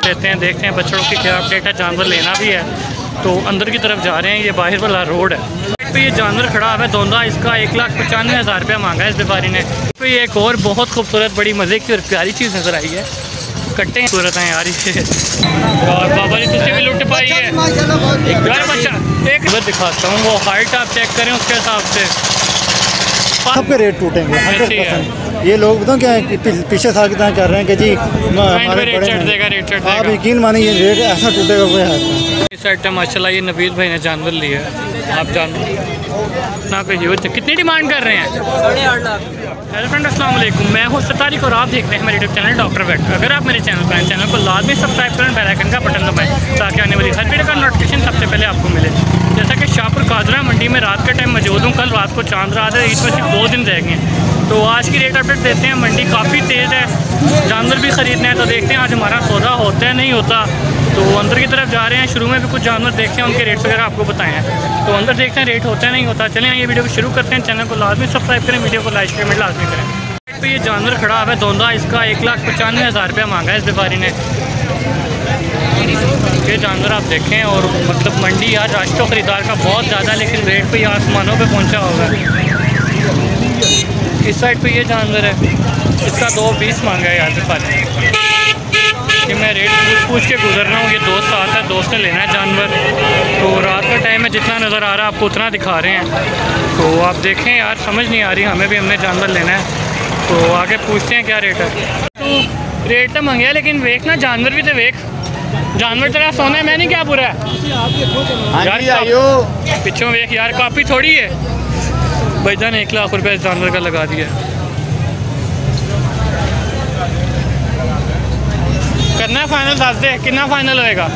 लेते हैं, देखते हैं बच्चों की क्या अपडेट है। जानवर लेना भी है तो अंदर की तरफ जा रहे हैं। ये बाहर वाला रोड है तो ये जानवर खड़ा है दोंदा, इसका 1,95,000 रुपया मांगा है इस व्यापारी ने। तो ये एक और बहुत खूबसूरत बड़ी मज़े की और प्यारी चीज़ नज़र आई है। कट्टे सूरत हैं यार ये। और बाबा जी तुझे भी लुट पाई है यार बच्चा। एक बार दिखाता हूँ, वो हाइट आप चेक करें उसके हिसाब से सबके रेट टूटेंगे 100%। ये लोग बताओ क्या है, पीछे साल की तरह कर रहे हैं कि जी आप यकीन मानिए ये रेट ऐसा टूटेगा कोई है। इस साइड माशाल्लाह ये नवीद भाई ने जानवर लिया है। आप जानते ना कोई यूज कितनी डिमांड कर रहे हैं? 8.5 लाख। हेलो फ्रेंड अस्सलाम वालेकुम, मैं हूँ सतारिक और आप देख रहे हैं मेरे यूट्यूब चैनल डॉक्टर वेट। अगर आप मेरे चैनल को लाजमी सब्सक्राइब करें, बेल आइकन का बटन दबाएं ताकि आने वाली हर वीडियो का नोटिफिकेशन सबसे पहले आपको मिले। जैसा कि शाहपुर काजरा मंडी में रात के टाइम मौजूद हूँ। कल रात को चांद रात है, ईद पर सिर्फ 2 दिन रह गए हैं। तो आज की रेट अपडेट देते हैं। मंडी काफ़ी तेज़ है, जानवर भी ख़रीदना है तो देखते हैं आज हमारा सौदा होता है नहीं होता। तो अंदर की तरफ जा रहे हैं। शुरू में भी कुछ जानवर देखते हैं, उनके रेट्स वगैरह आपको बताएं हैं। तो अंदर देखते हैं रेट होता है नहीं होता। चलें ये वीडियो को शुरू करते हैं। चैनल को लाजमी सब्सक्राइब करें, वीडियो को लाइक कमेंट लाजमी करें। तो ये जानवर खड़ा है दोंदा, इसका 1,95,000 रुपया मांगा है इस व्यापारी ने। ये जानवर आप देखें और मतलब मंडी यार रश तो ख़रीदार का बहुत ज़्यादा है, लेकिन रेट पे आसमानों पे पहुंचा होगा। इस साइड पे ये जानवर है, इसका 2,20 मांगा है यार व्यापारी ने। कि मैं रेट पूछ के गुजर रहा हूँ। ये दोस्त साथ है, दोस्त ने लेना है जानवर। तो रात का टाइम है, जितना नज़र आ रहा है आपको उतना दिखा रहे हैं। तो आप देखें यार समझ नहीं आ रही, हमें भी हमने जानवर लेना है तो आगे पूछते हैं क्या रेट है। तो रेट तो मंगे लेकिन वेख ना जानवर भी तो वेख, जानवर तेरा सोना है, मैंने क्या बुरा है यार। पिछों वेख यार, काफ़ी थोड़ी है। भाईजान 1 लाख रुपये इस जानवर का लगा दिया। करना है फाइनल, दस दे कितना फाइनल होएगा?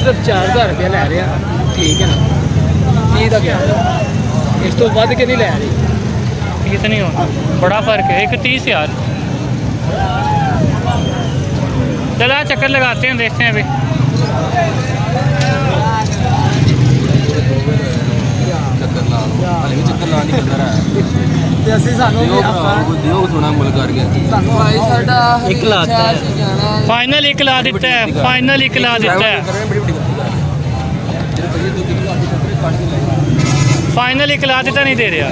सिर्फ 4,000 रुपया लै रहे हैं, ठीक है ना? ये क्या इस तो वध के नहीं लै रही, ये तो नहीं होता, बड़ा फ़र्क है। 1,30 यार। चला चक्कर लगाते हैं, देखते हैं अभी। फाइनल 1 ला दिता है, फाइनल 1 ला दिता है, फाइनल 1 ला दिता, नहीं दे रहा।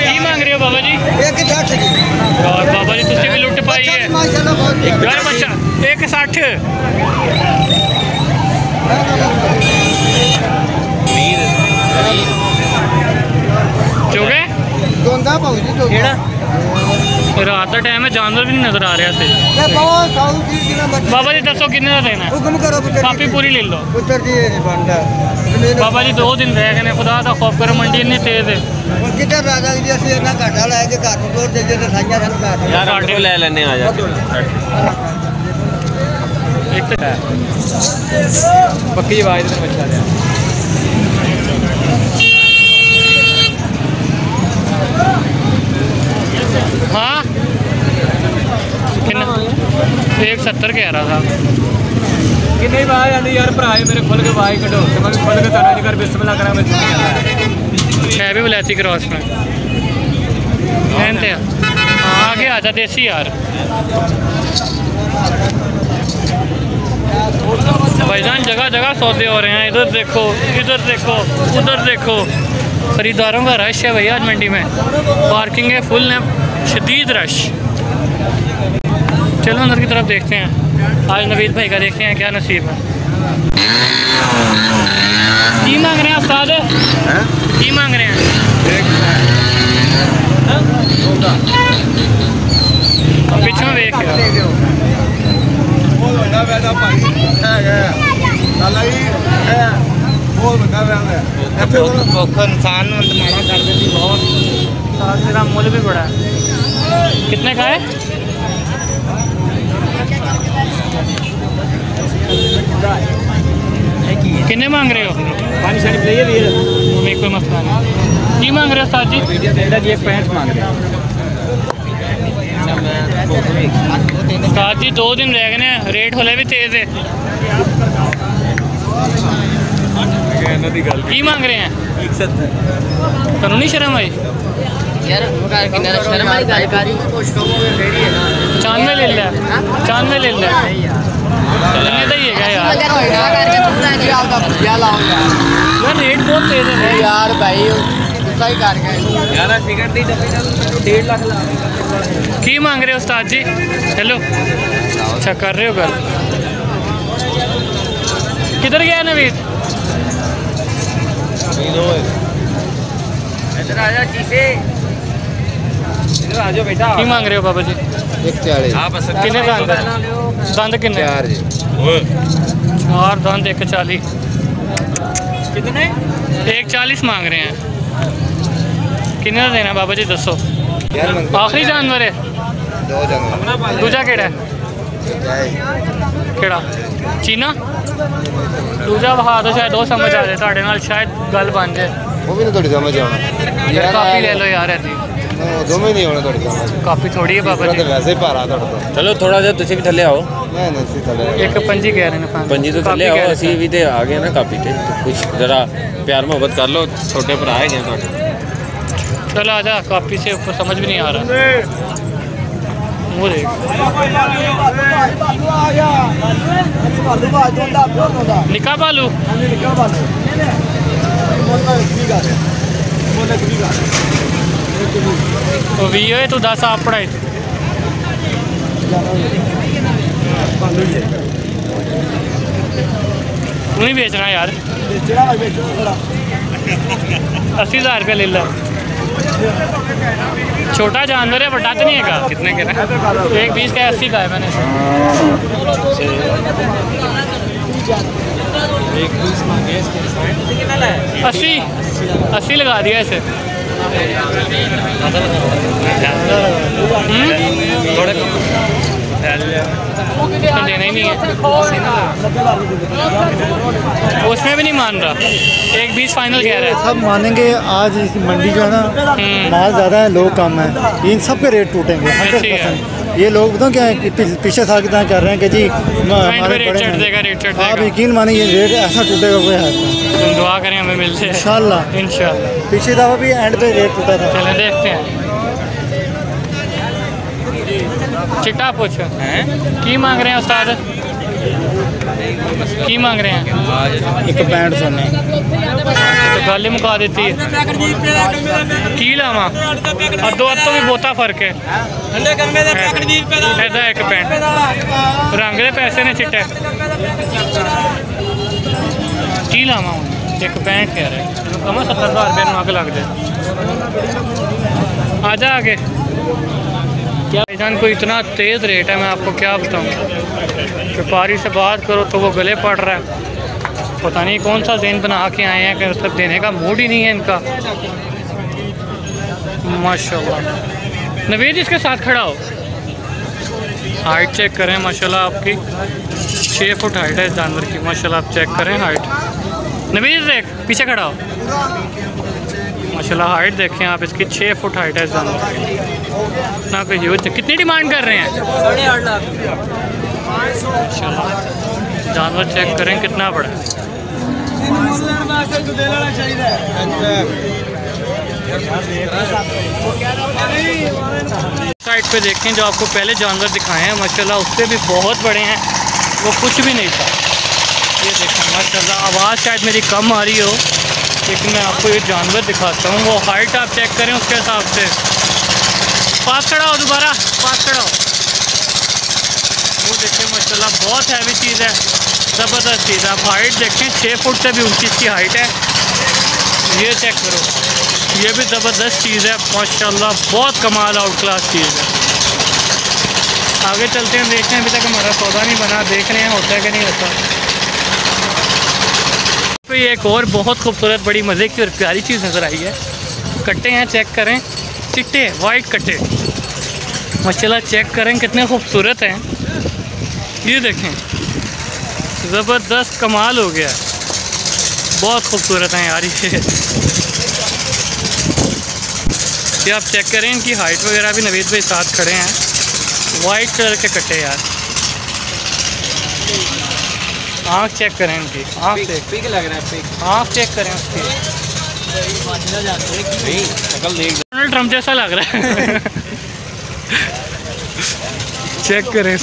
की मांग रहे हो बाबा जी? और बाबा जी तुझे भी लुट पाई है यार बच्चा। 1,60 जो गए रात का टाइम है, जानवर भी नहीं नजर आ रहा थे। बाबा जी दसो किन्ने का देना है? काफी पूरी ले लो बाबा जी, 2 दिन रह गए, खुदा का खौफ करो, मंडी इतनी तेज है। ले लेने आ जाते पक्की आवाज बचा लिया। हाँ 1,70 कह रहा था कि नहीं भाई आनी यार भरा मेरे खुल के भाई कटो तो मैं खुल के ताना जी कर बिस्मिल्लाह करा मैं है भी वलैती क्रॉस में पहनते हैं। आगे आ जा देसी यार। भाईजान जगह जगह सौदे हो रहे हैं, इधर देखो इधर देखो उधर देखो। ख़रीदारों का रश है भैया आज मंडी में, पार्किंग है फुल है, शदीद रश। चलो अंदर की तरफ देखते हैं, आज नवीद भाई का देखते हैं क्या नसीब है। की मांग रहे हैं उस्ताद? की मांग रहे हैं? पिछों देख इंसान माना कर देती बहुत। मेरा मुल भी बड़ा है। कितने का है? कितने मांग रहे हो? पानी शानी प्लेयर मेरे कोई मसला नहीं। की मांग रहे हो उस्ताद जी? 1 65 मांग रहे हैं। उस्ताद जी 2 दिन रह गए हैं, रेट होले भी तेज है। की मांग रहे हैं? तनु नहीं शर्म आई? 95 ले ला, 95 ले ला। चलने तो ही है यार रेट बहुत तेज है यार भाई। की मांग रहे हो उस्ताद जी? हेलो, अच्छा कर रहे हो गल। किधर गया नवीद? इधर आ जाओ बेटा। की मांग रहे हो बाबा जी? 140। कितने दांत? दांत कितने? 4 दांत 140। कितने? 140 मांग रहे हैं। कितने देना बाबा जी दसो? आखिरी जानवर है? 2 जानवर। दूजा केड़ा है? केड़ा चीना? दूजा वहा तो शायद वो समझ आ जाए साढ़े नाल, शायद गल बन जाए। वो भी नहीं थोड़ी समझ आना। कापी ले लो यार ऐसी। दोवें नहीं होने थोड़ी समझ। कापी थोड़ी है बाबा जी। वैसे ही भारा थोड़ा। चलो थोड़ा जिहा तुसीं भी थल्ले आओ। नहीं थल्ले। एक पंजी कह रहे हैं। पंजी तो थल्ले आओ, असीं भी तो आ गए ना कापी ते। कुछ जरा प्यार मोहब्बत कर लो, छोटे भरा है गए थोड़े। चलो आजा, कापी से ऊपर समझ भी नहीं आ रहा। वो देख निका बालू तो भी है तू 10 आप पढ़ाई तू नहीं बेचना यार। 80,000 रुपया ले ला। छोटा जानवर है, बड़ा तो नहीं है का? कितने के? 1 20 का 80 का है मैंने। 80 लगा दिया इसे। देना ही नहीं है, उसमें भी नहीं मान रहा। 1 20 फाइनल कह रहा है। सब मानेंगे आज इस मंडी जो है ना, माल ज़्यादा है, लोग कम है, इन सब के रेट टूटेंगे 100%। ये लोग बताओ क्या है कि पीछे साल कितना कर रहे हैं कि जी आप यकीन माने ये रेट ऐसा टूटेगा कोई हाथ में। दुआ करें हमें मिलते हैं इंशाल्लाह। पिछली दफ़ा भी एंड पे रेट टूटा था। चले देखते हैं। चिट्टा पूछ की मांग रहे हैं उस्ताद? की मांग रहे हैं? 165 सोने तो गल ही मुका देती है। की लावा अद्धो तो भी बहुता फर्क है। 165 रंग के पैसे ने चिट्टे की लावा 165 कह रहे हैं। कम 70,000 रुपये में आगे लग जाए। आजा आगे। क्या भाईजान कोई इतना तेज़ रेट है, मैं आपको क्या बताऊँ। व्यापारी से बात करो तो वो गले पड़ रहा है। पता नहीं कौन सा ज़हन बना के आए हैं कि मतलब देने का मूड ही नहीं है इनका। माशाल्लाह। नवीद इसके साथ खड़ा हो, हाइट चेक करें माशाल्लाह आपकी 6 फुट हाइट है इस जानवर की। माशाल्लाह आप चेक करें हाइट। नवीद देख पीछे खड़ा हो, माशाल्लाह हाइट देखें आप इसकी 6 फुट हाइट है इस जानवर की ना कोई यूज। कितनी डिमांड कर रहे हैं? 8.5 लाख। जानवर चेक करें कितना बड़ा है। साइड पे देखें जो आपको पहले जानवर दिखाए हैं माशाल्लाह उससे भी बहुत बड़े हैं, वो कुछ भी नहीं था। ये देखें माशाल्लाह। आवाज़ शायद मेरी कम आ रही हो लेकिन मैं आपको ये जानवर दिखाता हूँ। वो हाइट आप चेक करें उसके हिसाब से। पास खड़ा हो, दोबारा पास खड़ा हो। वो देखिए माशाल्लाह बहुत हैवी चीज़ है, ज़बरदस्त चीज़ है। आप हाइट देखें 6 फुट से भी ऊंची इसकी हाइट है। ये चेक करो, ये भी ज़बरदस्त चीज़ है माशाल्लाह, बहुत कमाल आउट क्लास चीज़ है। आगे चलते हैं, देखते हैं। अभी तक हमारा सौदा नहीं बना, देख रहे हैं होता है कि नहीं होता। तो ये एक और बहुत खूबसूरत बड़ी मज़े की और प्यारी चीज़ नज़र आई है। कट्टे हैं, चेक करें, चिट्टे वाइट कट्टे माशाल्लाह। चेक करें कितने खूबसूरत हैं। ये देखें ज़बरदस्त कमाल हो गया, बहुत खूबसूरत हैं यार ये आप चेक करें। इनकी हाइट वगैरह भी नवीद भाई साथ खड़े हैं। वाइट कलर के कट्टे यार। आँख चेक करें उनकी, आँख चेक, पिक लग रहा है, पिक। आँख चेक करें उसकी, शक्ल देख। डोनाल्ड ट्रम्प जैसा लग रहा है। चेक करें,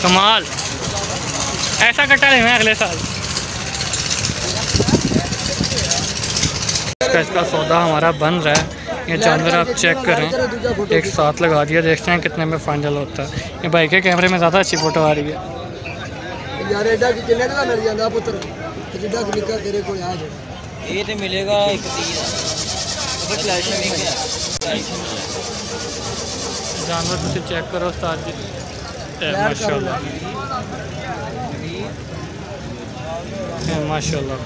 कमाल। ऐसा कट्टा लेना है अगले साल। इसका सौदा हमारा बन रहा है। ये जानवर आप चेक करें, एक साथ लगा दिया, देखते हैं कितने में फाइनल होता है। ये भाई के कैमरे में ज़्यादा अच्छी फ़ोटो आ रही है। यार एडा कि किन्ने का मिल जांदा पुत्र, जिड्डा कि निका तेरे को याद है। ये तो मिलेगा 130 जानवर तुम चेक करो उस्ताद जी, माशाल्लाह माशाल्लाह।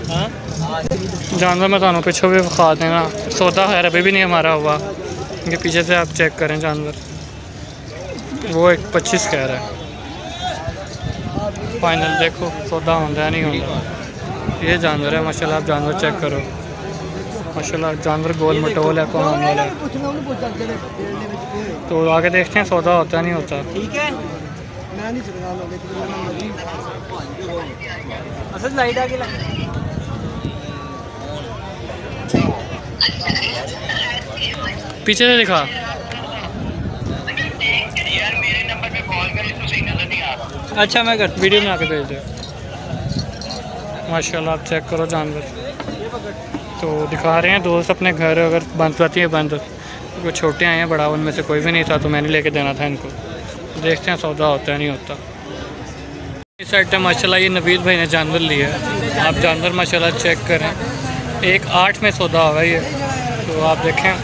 जानवर मैं ਤੁਹਾਨੂੰ पिछों भी दिखा देना। सौदा खैर अभी भी नहीं हमारा हुआ, इनके पीछे से आप चेक करें जानवर। वो 125 कह रहा है फाइनल। देखो सौदा होता नहीं होता। ये जानवर है माशाल्लाह, आप जानवर चेक करो माशाल्लाह। जानवर गोल मटोल है, कौन वाला है। तो आगे देखते हैं सौदा होता नहीं होता। ठीक है, मैं नहीं चलना लोगे असल लाइट आके पीछे से दिखा। अच्छा मैं कर वीडियो में आके भेज दो माशाल्लाह। आप चेक करो जानवर, तो दिखा रहे हैं दोस्त अपने घर। अगर बंद रहती है बंद, वो छोटे आए हैं, बड़ा उनमें से कोई भी नहीं था, तो मैंने लेके देना था इनको। देखते हैं सौदा होता है नहीं होता। इस साइड पे माशाल्लाह ये नवीद भाई ने जानवर लिया है। आप जानवर माशाल्लाह चेक करें, 1.8 में सौदा होगा ये। तो आप देखें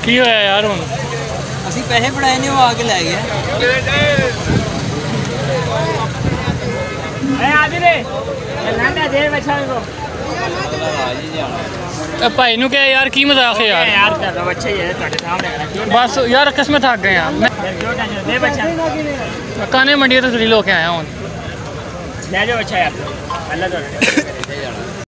की होया यार हूँ असी पैसे पढ़ाए नहीं, वो आके लै गया। भाई नू क्या यार, की मजाक है यार। बस यार किस्म थक गए यार। काने मंडी तो जलील होके आया हूँ।